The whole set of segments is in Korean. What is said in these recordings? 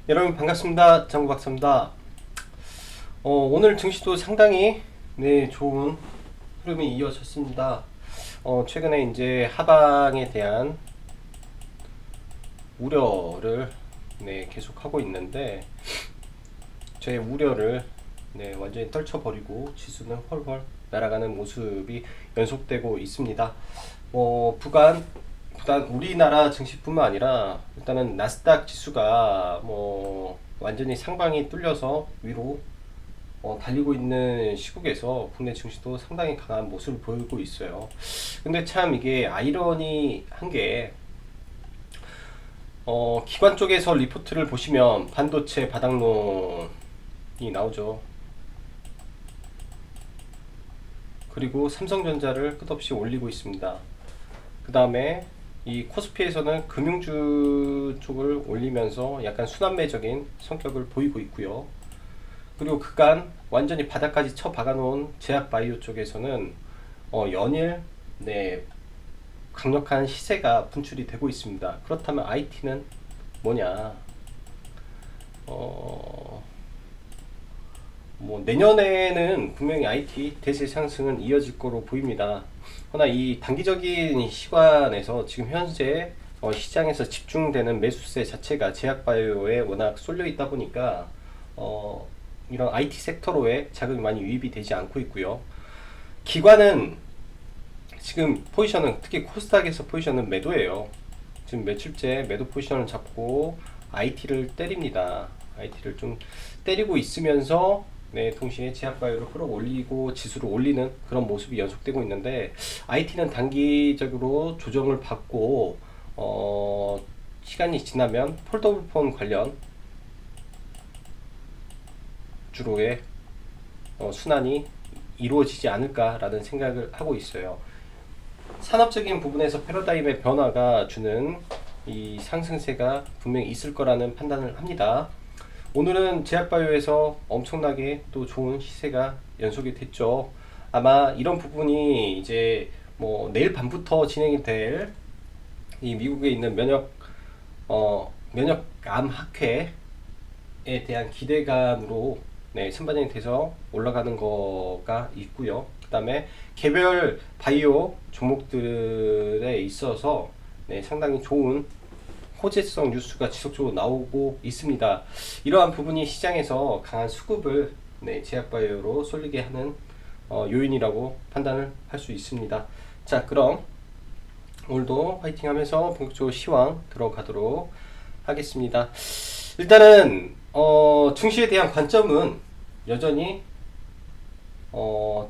여러분 반갑습니다. 장구박사입니다. 오늘 증시도 상당히 좋은 흐름이 이어졌습니다. 최근에 이제 하방에 대한 우려를 계속하고 있는데 저의 우려를 완전히 떨쳐버리고 지수는 헐헐 날아가는 모습이 연속되고 있습니다. 부간 우리나라 증시뿐만 아니라 일단은 나스닥 지수가 완전히 상방이 뚫려서 위로 달리고 있는 시국에서 국내 증시도 상당히 강한 모습을 보이고 있어요. 근데 참 이게 아이러니한 게 기관 쪽에서 리포트를 보시면 반도체 바닥론이 나오죠. 그리고 삼성전자를 끝없이 올리고 있습니다. 그 다음에 이 코스피에서는 금융주 쪽을 올리면서 약간 순환매적인 성격을 보이고 있고요. 그리고 그간 완전히 바닥까지 쳐 박아놓은 제약바이오 쪽에서는 연일 강력한 시세가 분출이 되고 있습니다. 그렇다면 IT는 뭐냐? 내년에는 분명히 IT 대세 상승은 이어질 거로 보입니다. 그러나 이 단기적인 시간에서 지금 현재 시장에서 집중되는 매수세 자체가 제약바이오에 워낙 쏠려 있다 보니까 이런 IT 섹터로의 자금이 많이 유입이 되지 않고 있고요. 기관은 지금 포지션은 특히 코스닥에서 포지션은 매도예요. 지금 며칠째 매도 포지션을 잡고 IT를 때립니다. IT를 좀 때리고 있으면서 동시에 제약바이오를 끌어올리고 지수를 올리는 그런 모습이 연속되고 있는데 IT는 단기적으로 조정을 받고 시간이 지나면 폴더블 폰 관련 주로의 순환이 이루어지지 않을까라는 생각을 하고 있어요. 산업적인 부분에서 패러다임의 변화가 주는 이 상승세가 분명히 있을 거라는 판단을 합니다. 오늘은 제약바이오에서 엄청나게 또 좋은 시세가 연속이 됐죠. 아마 이런 부분이 이제 내일 밤부터 진행이 될 이 미국에 있는 면역암 학회에 대한 기대감으로 선반영이 돼서 올라가는 거가 있고요. 그 다음에 개별 바이오 종목들에 있어서 상당히 좋은 호재성 뉴스가 지속적으로 나오고 있습니다. 이러한 부분이 시장에서 강한 수급을 제약바이오로 쏠리게 하는 요인이라고 판단을 할 수 있습니다. 자, 그럼 오늘도 화이팅 하면서 본격적으로 시황 들어가도록 하겠습니다. 일단은 증시에 대한 관점은 여전히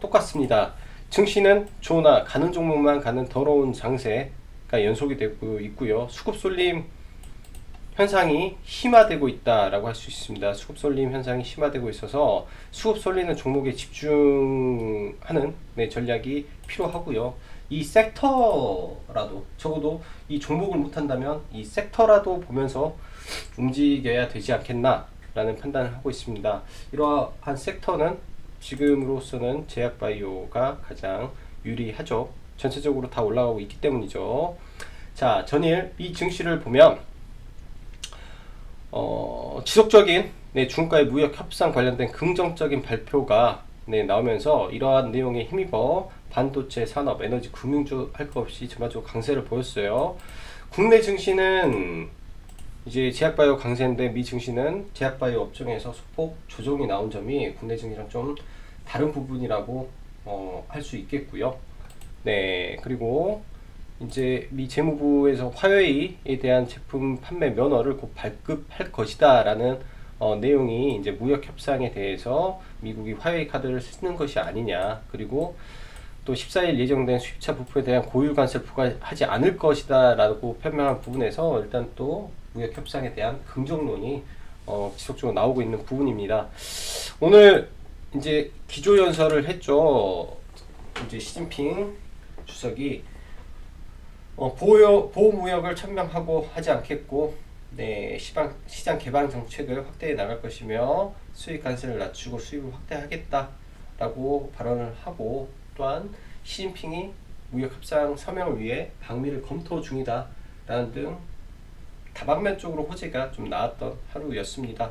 똑같습니다. 증시는 좋으나 가는 종목만 가는 더러운 장세가 연속이 되고 있고요. 수급 쏠림 현상이 심화되고 있다라고 할 수 있습니다. 수급 쏠림 현상이 심화되고 있어서 수급 쏠리는 종목에 집중하는 전략이 필요하고요. 이 섹터라도 적어도 이 종목을 못한다면 이 섹터라도 보면서 움직여야 되지 않겠나 라는 판단을 하고 있습니다. 이러한 섹터는 지금으로서는 제약바이오가 가장 유리하죠. 전체적으로 다 올라가고 있기 때문이죠. 자, 전일 이 증시를 보면 지속적인 중국과의 무역 협상 관련된 긍정적인 발표가 나오면서 이러한 내용에 힘입어 반도체, 산업, 에너지, 금융주 할 것 없이 전반적으로 강세를 보였어요. 국내 증시는 이제 제약바이오 강세인데 미 증시는 제약바이오 업종에서 소폭 조정이 나온 점이 국내 증시랑 좀 다른 부분이라고 할 수 있겠고요. 그리고 이제 미 재무부에서 화웨이에 대한 제품 판매 면허를 곧 발급할 것이다라는 내용이 이제 무역 협상에 대해서 미국이 화웨이 카드를 쓰는 것이 아니냐, 그리고 또 14일 예정된 수입차 부품에 대한 고유 관세를 부과하지 않을 것이다라고 표명한 부분에서 일단 또 무역 협상에 대한 긍정론이 지속적으로 나오고 있는 부분입니다. 오늘 이제 기조연설을 했죠. 이제 시진핑 주석이 보호무역을 천명하고 하지 않겠고, 시장 개방 정책을 확대해 나갈 것이며 수익 관세를 낮추고 수입을 확대하겠다라고 발언을 하고, 또한 시진핑이 무역 협상 서명을 위해 방미를 검토 중이다라는 등 다방면 쪽으로 호재가 좀 나왔던 하루였습니다.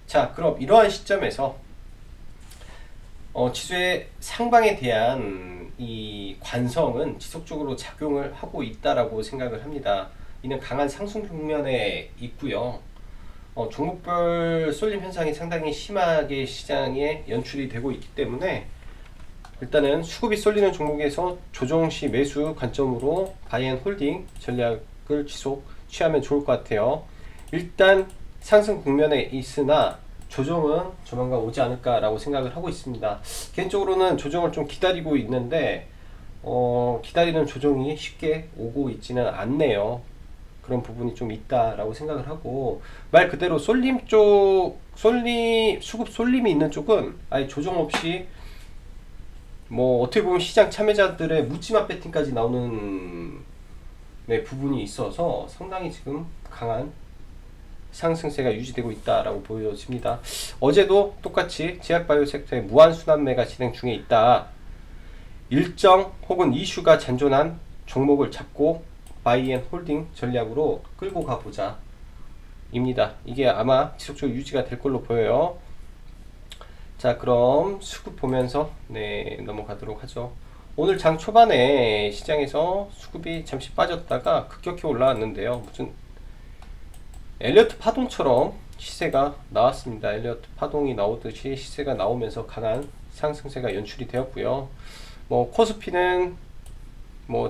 자, 그럼 이러한 시점에서 지수의 상방에 대한 이 관성은 지속적으로 작용을 하고 있다라고 생각을 합니다. 이는 강한 상승 국면에 있고요. 종목별 쏠림 현상이 상당히 심하게 시장에 연출이 되고 있기 때문에 일단은 수급이 쏠리는 종목에서 조정 시 매수 관점으로 바이앤홀딩 전략을 취하면 좋을 것 같아요. 일단 상승 국면에 있으나 조정은 조만간 오지 않을까라고 생각을 하고 있습니다. 개인적으로는 조정을 좀 기다리고 있는데 기다리는 조정이 쉽게 오고 있지는 않네요. 그런 부분이 좀 있다라고 생각을 하고, 말 그대로 수급 쏠림이 있는 쪽은 아예 조정 없이 뭐 어떻게 보면 시장 참여자들의 묻지마 배팅까지 나오는 부분이 있어서 상당히 지금 강한 상승세가 유지되고 있다라고 보여집니다. 어제도 똑같이 제약바이오 섹터의 무한순환매가 진행 중에 있다. 일정 혹은 이슈가 잔존한 종목을 잡고 바이앤홀딩 전략으로 끌고 가보자 입니다. 이게 아마 지속적으로 유지가 될 걸로 보여요. 자, 그럼 수급 보면서 넘어가도록 하죠. 오늘 장 초반에 시장에서 수급이 잠시 빠졌다가 급격히 올라왔는데요. 무슨 엘리어트 파동처럼 시세가 나왔습니다. 엘리어트 파동이 나오듯이 시세가 나오면서 강한 상승세가 연출이 되었고요. 코스피는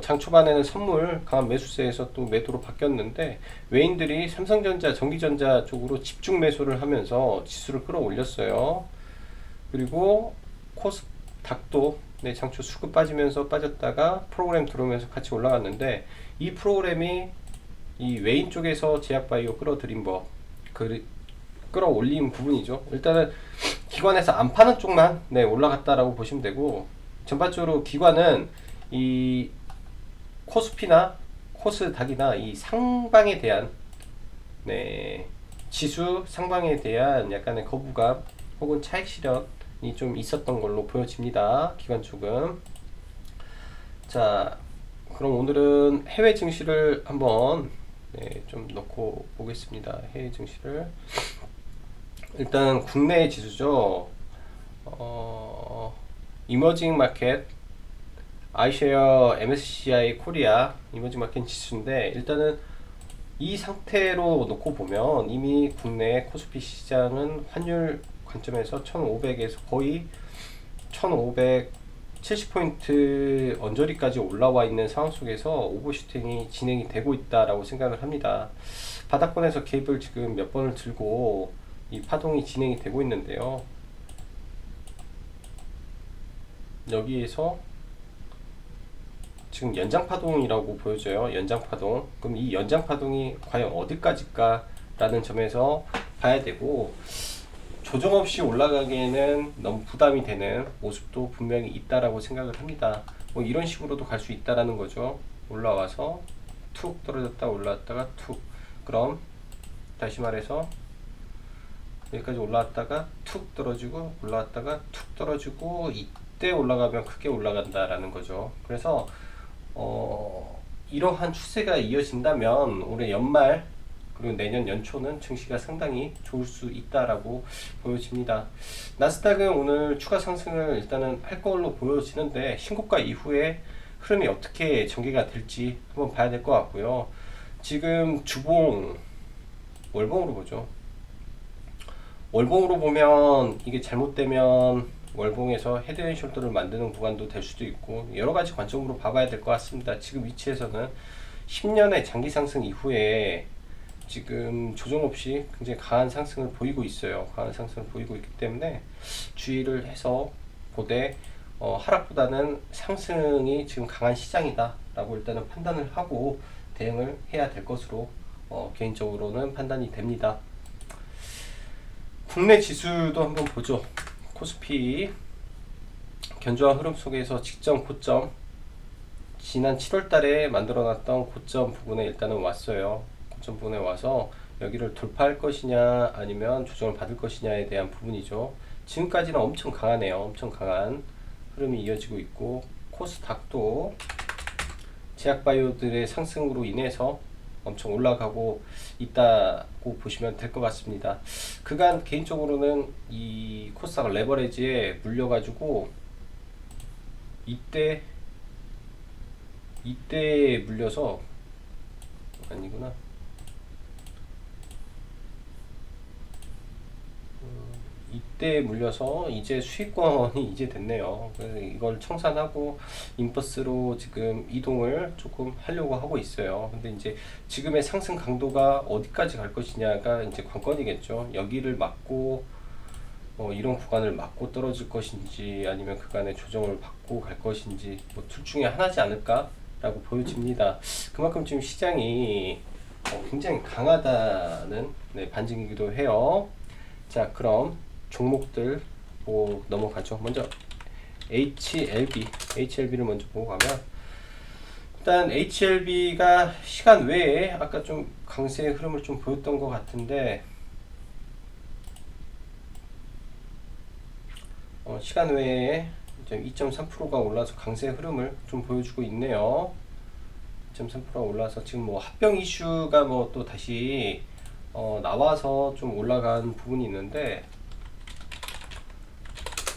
장 초반에는 선물 강한 매수세에서 또 매도로 바뀌었는데, 외인들이 삼성전자, 전기전자 쪽으로 집중 매수를 하면서 지수를 끌어올렸어요. 그리고 코스닥도 장초 수급 빠지면서 빠졌다가 프로그램 들어오면서 같이 올라갔는데, 이 프로그램이 이 외인 쪽에서 제약바이오 끌어들인 끌어올린 부분이죠. 일단은 기관에서 안 파는 쪽만 올라갔다라고 보시면 되고, 전반적으로 기관은 이 코스피나 코스닥이나 이 상방에 대한 지수 상방에 대한 약간의 거부감 혹은 차익 실현이 좀 있었던 걸로 보여집니다. 기관 쪽은. 자, 그럼 오늘은 해외 증시를 한번 좀 넣고 보겠습니다. 해외 증시를 일단 국내 지수죠. 이머징 마켓 아이쉐어 MSCI 코리아 이머징 마켓 지수인데, 일단은 이 상태로 놓고 보면 이미 국내 코스피 시장은 환율 관점에서 1500에서 거의 1570포인트 언저리까지 올라와 있는 상황 속에서 오버슈팅이 진행이 되고 있다라고 생각을 합니다. 바닥권에서 갭을 지금 몇 번을 들고 이 파동이 진행이 되고 있는데요. 여기에서 지금 연장파동이라고 보여져요. 연장파동. 그럼 이 연장파동이 과연 어디까지일까 라는 점에서 봐야 되고, 조정 없이 올라가기에는 너무 부담이 되는 모습도 분명히 있다라고 생각을 합니다. 이런 식으로도 갈 수 있다라는 거죠. 올라와서 툭 떨어졌다 올라왔다가 툭. 그럼 다시 말해서 여기까지 올라왔다가 툭 떨어지고 올라왔다가 툭 떨어지고, 이때 올라가면 크게 올라간다라는 거죠. 그래서 이러한 추세가 이어진다면 올해 연말 그리고 내년 연초는 증시가 상당히 좋을 수 있다라고 보여집니다. 나스닥은 오늘 추가 상승을 일단은 할 걸로 보여지는데, 신고가 이후에 흐름이 어떻게 전개가 될지 한번 봐야 될 것 같고요. 지금 주봉 월봉으로 보죠. 월봉으로 보면 이게 잘못되면 월봉에서 헤드앤숄더를 만드는 구간도 될 수도 있고, 여러가지 관점으로 봐봐야 될 것 같습니다. 지금 위치에서는 10년의 장기 상승 이후에 지금 조정 없이 굉장히 강한 상승을 보이고 있어요. 강한 상승을 보이고 있기 때문에 주의를 해서 보되 하락보다는 상승이 지금 강한 시장이다 라고 일단은 판단을 하고 대응을 해야 될 것으로 개인적으로는 판단이 됩니다. 국내 지수도 한번 보죠. 코스피 견조한 흐름 속에서 직전 고점, 지난 7월 달에 만들어 놨던 고점 부분에 일단은 왔어요. 고점 부분에 와서 여기를 돌파할 것이냐 아니면 조정을 받을 것이냐에 대한 부분이죠. 지금까지는 엄청 강하네요. 엄청 강한 흐름이 이어지고 있고, 코스닥도 제약바이오들의 상승으로 인해서 엄청 올라가고 있다고 보시면 될 것 같습니다. 그간 개인적으로는 이 코스닥 레버리지에 물려가지고 이때 물려서 아니구나. 이때 물려서 이제 수익권이 이제 됐네요. 그래서 이걸 청산하고 인버스로 지금 이동을 조금 하려고 하고 있어요. 근데 이제 지금의 상승 강도가 어디까지 갈 것이냐가 이제 관건이겠죠. 여기를 막고 이런 구간을 막고 떨어질 것인지 아니면 그간의 조정을 받고 갈 것인지 뭐 둘 중에 하나지 않을까라고 보여집니다. 그만큼 지금 시장이 굉장히 강하다는 반증이기도 해요. 자, 그럼 종목들 보고 넘어가죠. 먼저 HLB를 먼저 보고 가면, 일단 HLB가 시간 외에 아까 좀 강세의 흐름을 좀 보였던 것 같은데, 시간 외에 2.3%가 올라서 강세 흐름을 좀 보여주고 있네요. 2.3%가 올라서 지금 뭐 합병 이슈가 뭐 또 다시 나와서 좀 올라간 부분이 있는데,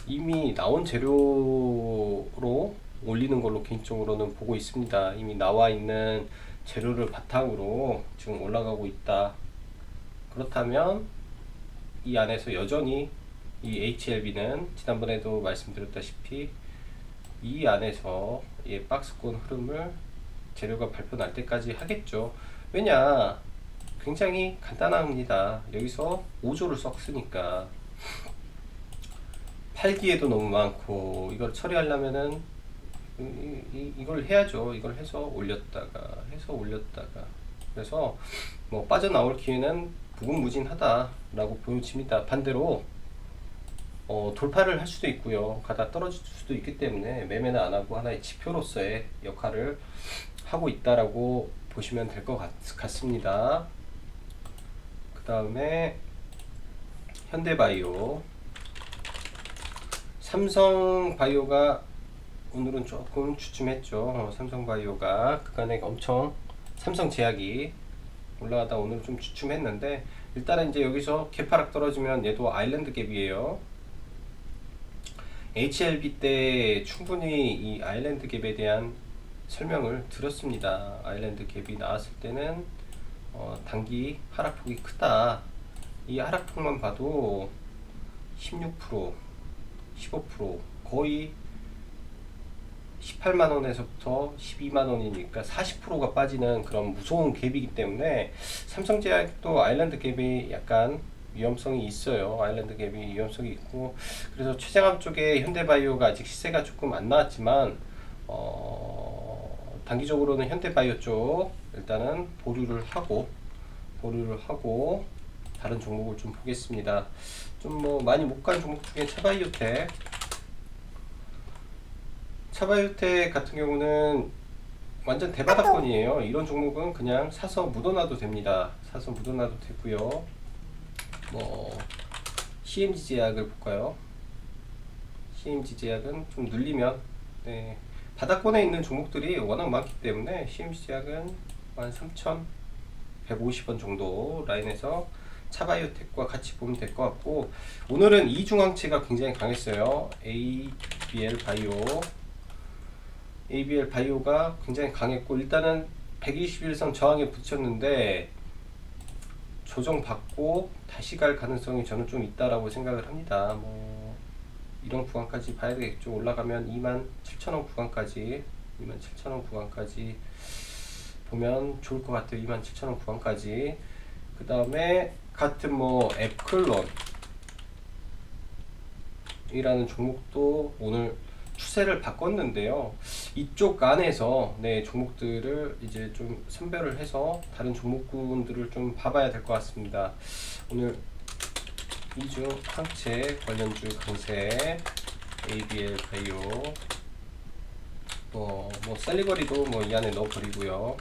이미 나온 재료로 올리는 걸로 개인적으로는 보고 있습니다. 이미 나와 있는 재료를 바탕으로 지금 올라가고 있다. 그렇다면 이 안에서 여전히 이 HLB는 지난번에도 말씀드렸다시피 이 안에서 박스권 흐름을 재료가 발표 날 때까지 하겠죠. 왜냐, 굉장히 간단합니다. 여기서 5조를 썼으니까 팔기에도 너무 많고, 이걸 처리하려면은 이걸 해야죠. 이걸 해서 올렸다가 그래서 뭐 빠져나올 기회는 무궁무진하다라고 보여집니다. 반대로 돌파를 할 수도 있고요. 가다 떨어질 수도 있기 때문에 매매는 안 하고 하나의 지표로서의 역할을 하고 있다라고 보시면 될 것 같습니다. 그 다음에 현대바이오, 삼성바이오가 오늘은 조금 주춤했죠. 삼성바이오가 그간에 엄청 삼성제약이 올라가다 오늘 좀 주춤했는데, 일단은 이제 여기서 개파락 떨어지면 얘도 아일랜드 갭이에요. HLB 때 충분히 이 아일랜드 갭에 대한 설명을 드렸습니다. 아일랜드 갭이 나왔을 때는 단기 하락폭이 크다. 이 하락폭만 봐도 16%, 15%, 거의 18만원에서부터 12만원이니까 40%가 빠지는 그런 무서운 갭이기 때문에 삼성제약도 아일랜드 갭이 약간 위험성이 있어요. 아일랜드 갭이 위험성이 있고, 그래서 최장암 쪽에 현대바이오가 아직 시세가 조금 안 나왔지만 단기적으로는 현대바이오 쪽 일단은 보류를 하고 다른 종목을 좀 보겠습니다. 좀 뭐 많이 못 간 종목 중에 차바이오텍 같은 경우는 완전 대바닥권이에요. 이런 종목은 그냥 사서 묻어놔도 됩니다. 사서 묻어놔도 되고요. 뭐 CMG 제약을 볼까요? CMG 제약은 좀 눌리면 바닥권에 있는 종목들이 워낙 많기 때문에 CMG 제약은 한 3,150원 정도 라인에서 차바이오텍과 같이 보면 될 것 같고, 오늘은 이중항체가 굉장히 강했어요. ABL 바이오가 굉장히 강했고, 일단은 121선 저항에 붙였는데 조정받고 다시 갈 가능성이 저는 좀 있다라고 생각을 합니다. 뭐 이런 구간까지 봐야 되겠죠. 올라가면 27,000원 구간까지 보면 좋을 것 같아요. 27,000원 구간까지. 그 다음에 같은 뭐 앱클론 이라는 종목도 오늘 추세를 바꿨는데요. 이쪽 안에서 종목들을 이제 좀 선별을 해서 다른 종목군들을 좀 봐봐야 될 것 같습니다. 오늘 이중 항체 관련주 강세, ABL 바이오, 뭐 셀리버리도 뭐 이 안에 넣어버리고요.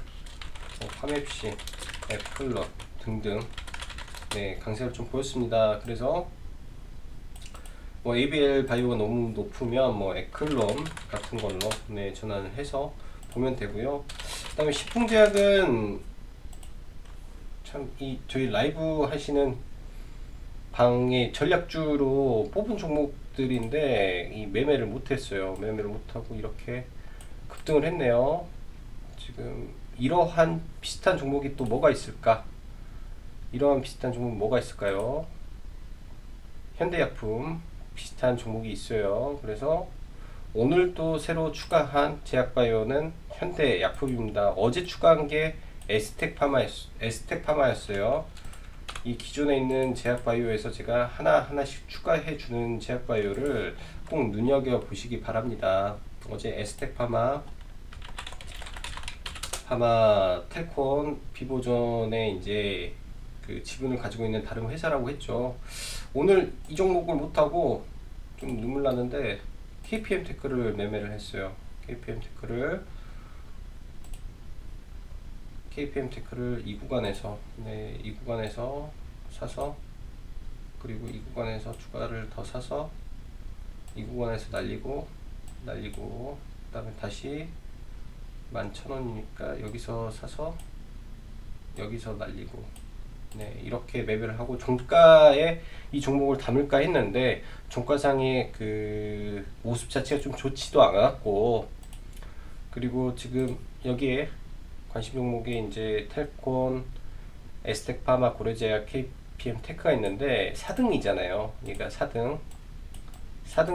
파맵시, 앱클론 등등 강세를 좀 보였습니다. 그래서 뭐 ABL 바이오가 너무 높으면 뭐 에클론 같은 걸로 전환을 해서 보면 되고요. 그 다음에 식품제약은 참 이 저희 라이브 하시는 방의 전략주로 뽑은 종목들인데 이 매매를 못했어요. 매매를 못하고 이렇게 급등을 했네요. 지금 이러한 비슷한 종목이 또 뭐가 있을까? 이러한 비슷한 종목 뭐가 있을까요? 현대약품 비슷한 종목이 있어요. 그래서 오늘 또 새로 추가한 제약바이오는 현대약품입니다. 어제 추가한 게 에스텍파마였어요. 이 기존에 있는 제약바이오에서 제가 하나하나씩 추가해 주는 제약바이오를 꼭 눈여겨 보시기 바랍니다. 어제 에스텍파마, 텔콘, 비보존에 이제 그 지분을 가지고 있는 다른 회사라고 했죠. 오늘 이 종목을 못하고 좀 눈물 나는데 KPM 테크를 매매를 했어요. KPM 테크를 이 구간에서 이 구간에서 사서, 그리고 이 구간에서 추가를 더 사서 이 구간에서 날리고 그 다음에 다시 11,000원이니까 여기서 사서 여기서 날리고, 이렇게 매매를 하고 종가에 이 종목을 담을까 했는데 종가상의 그 모습 자체가 좀 좋지도 않았고, 그리고 지금 여기에 관심 종목에 이제 텔콘, 에스텍파마, 고래제약, KPM 테크가 있는데 4등이잖아요. 얘가 4등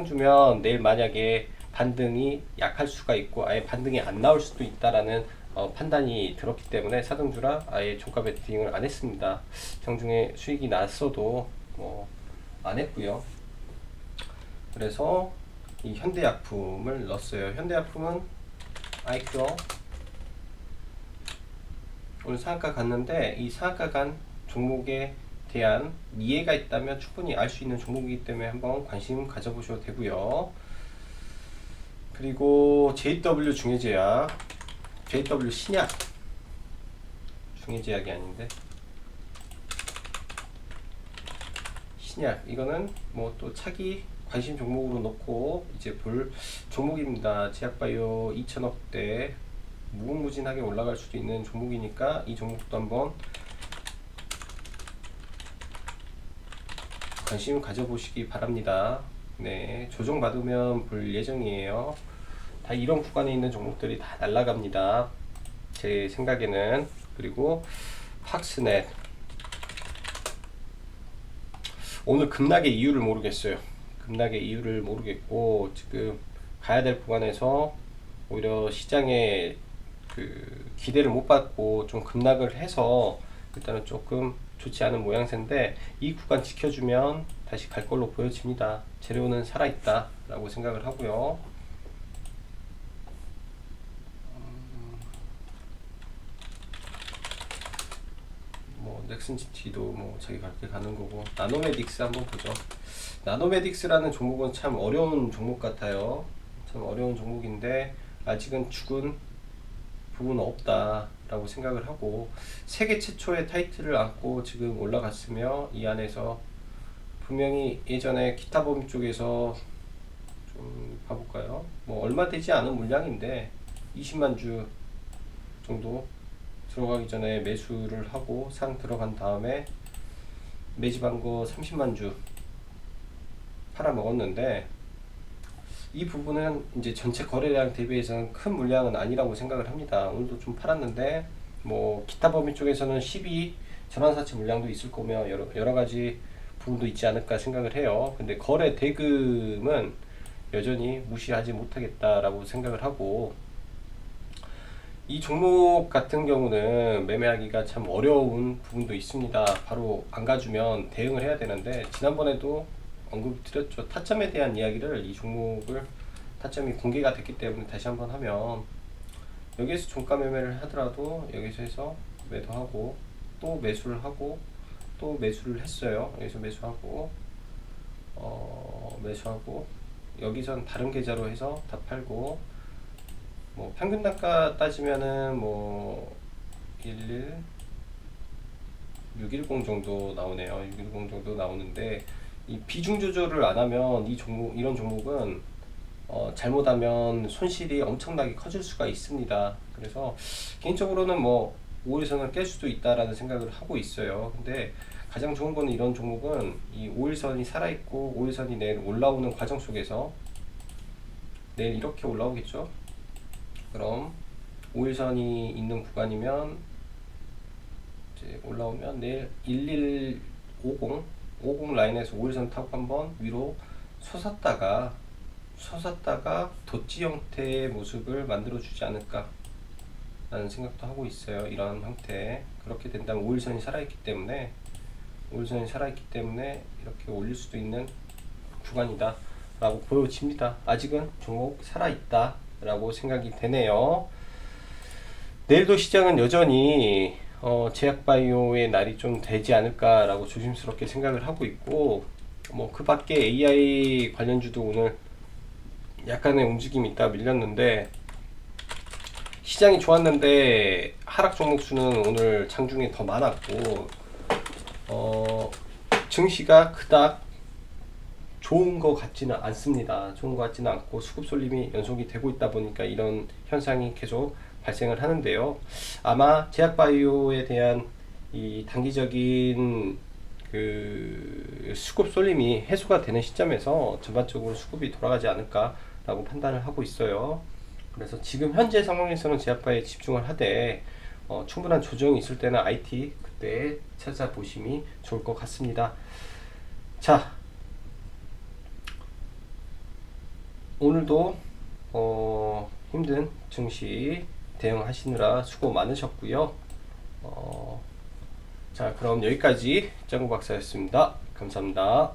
주면 내일 만약에 반등이 약할 수가 있고 아예 반등이 안 나올 수도 있다라는 판단이 들었기 때문에 4등주라 아예 종가 베팅을 안 했습니다. 장중에 수익이 났어도 안 했고요. 그래서 이 현대약품을 넣었어요. 현대약품은 IQO 오늘 상한가 갔는데 이 상한가 간 종목에 대한 이해가 있다면 충분히 알 수 있는 종목이기 때문에 한번 관심 가져보셔도 되고요. 그리고 JW 중해제약, JW 신약, 중해제약이 아닌데 신약, 이거는 뭐 또 차기 관심 종목으로 놓고 이제 볼 종목입니다. 제약바이오 2,000억대 무궁무진하게 올라갈 수도 있는 종목이니까 이 종목도 한번 관심 가져보시기 바랍니다. 조정받으면 볼 예정이에요. 다 이런 구간에 있는 종목들이 다 날아갑니다. 제 생각에는. 그리고 팍스넷 오늘 급락의 이유를 모르겠어요. 지금 가야 될 구간에서 오히려 시장에 그 기대를 못 받고 좀 급락을 해서 일단은 조금 좋지 않은 모양새인데 이 구간 지켜주면 다시 갈 걸로 보여집니다. 재료는 살아있다 라고 생각을 하고요. 넥슨GT도 자기 갈 길 가는 거고, 나노메딕스 한번 보죠. 나노메딕스라는 종목은 참 어려운 종목 같아요. 참 어려운 종목인데 아직은 죽은 부분은 없다 라고 생각을 하고, 세계 최초의 타이틀을 안고 지금 올라갔으며 이 안에서 분명히 예전에 기타범 쪽에서 좀 봐볼까요? 얼마 되지 않은 물량인데 20만 주 정도 들어가기 전에 매수를 하고 상 들어간 다음에 매집한 거 30만 주 팔아 먹었는데, 이 부분은 이제 전체 거래량 대비해서는 큰 물량은 아니라고 생각을 합니다. 오늘도 좀 팔았는데 기타 범위 쪽에서는 12 전환사채 물량도 있을 거며 여러 가지 부분도 있지 않을까 생각을 해요. 근데 거래 대금은 여전히 무시하지 못하겠다라고 생각을 하고, 이 종목 같은 경우는 매매하기가 참 어려운 부분도 있습니다. 바로 안 가주면 대응을 해야 되는데, 지난번에도 언급드렸죠. 타점에 대한 이야기를, 이 종목을 타점이 공개가 됐기 때문에 다시 한번 하면, 여기에서 종가 매매를 하더라도 여기서 해서 매도하고 또 매수를 하고 또 매수를 했어요. 여기서 매수하고 여기선 다른 계좌로 해서 다 팔고, 평균 단가 따지면은 610 정도 나오네요. 610 정도 나오는데, 이 비중 조절을 안 하면 이런 종목은 잘못하면 손실이 엄청나게 커질 수가 있습니다. 그래서 개인적으로는 5일선을 깰 수도 있다라는 생각을 하고 있어요. 근데 가장 좋은 거는 이런 종목은 이 5일선이 살아있고 5일선이 내일 올라오는 과정 속에서 내일 이렇게 올라오겠죠. 그럼 5일선이 있는 구간이면 이제 올라오면 내일 1150 라인에서 5일선 타고 한번 위로 솟았다가 도치 형태의 모습을 만들어 주지 않을까 라는 생각도 하고 있어요. 이런 형태. 그렇게 된다면 5일선이 살아있기 때문에 이렇게 올릴 수도 있는 구간이다 라고 보여집니다. 아직은 종목 살아있다 라고 생각이 되네요. 내일도 시장은 여전히 제약바이오의 날이 좀 되지 않을까 라고 조심스럽게 생각을 하고 있고, 뭐 그 밖에 AI 관련주도 오늘 약간의 움직임이 있다 밀렸는데, 시장이 좋았는데 하락 종목 수는 오늘 장중에 더 많았고, 증시가 그닥 좋은 것 같지는 않습니다. 좋은 것 같지는 않고 수급 쏠림이 연속이 되고 있다 보니까 이런 현상이 계속 발생을 하는데요. 아마 제약바이오에 대한 이 단기적인 그 수급 쏠림이 해소가 되는 시점에서 전반적으로 수급이 돌아가지 않을까라고 판단을 하고 있어요. 그래서 지금 현재 상황에서는 제약바이오에 집중을 하되 충분한 조정이 있을 때는 IT 그때 찾아보심이 좋을 것 같습니다. 자, 오늘도 힘든 증시 대응하시느라 수고 많으셨고요. 자, 그럼 여기까지 짱구 박사였습니다. 감사합니다.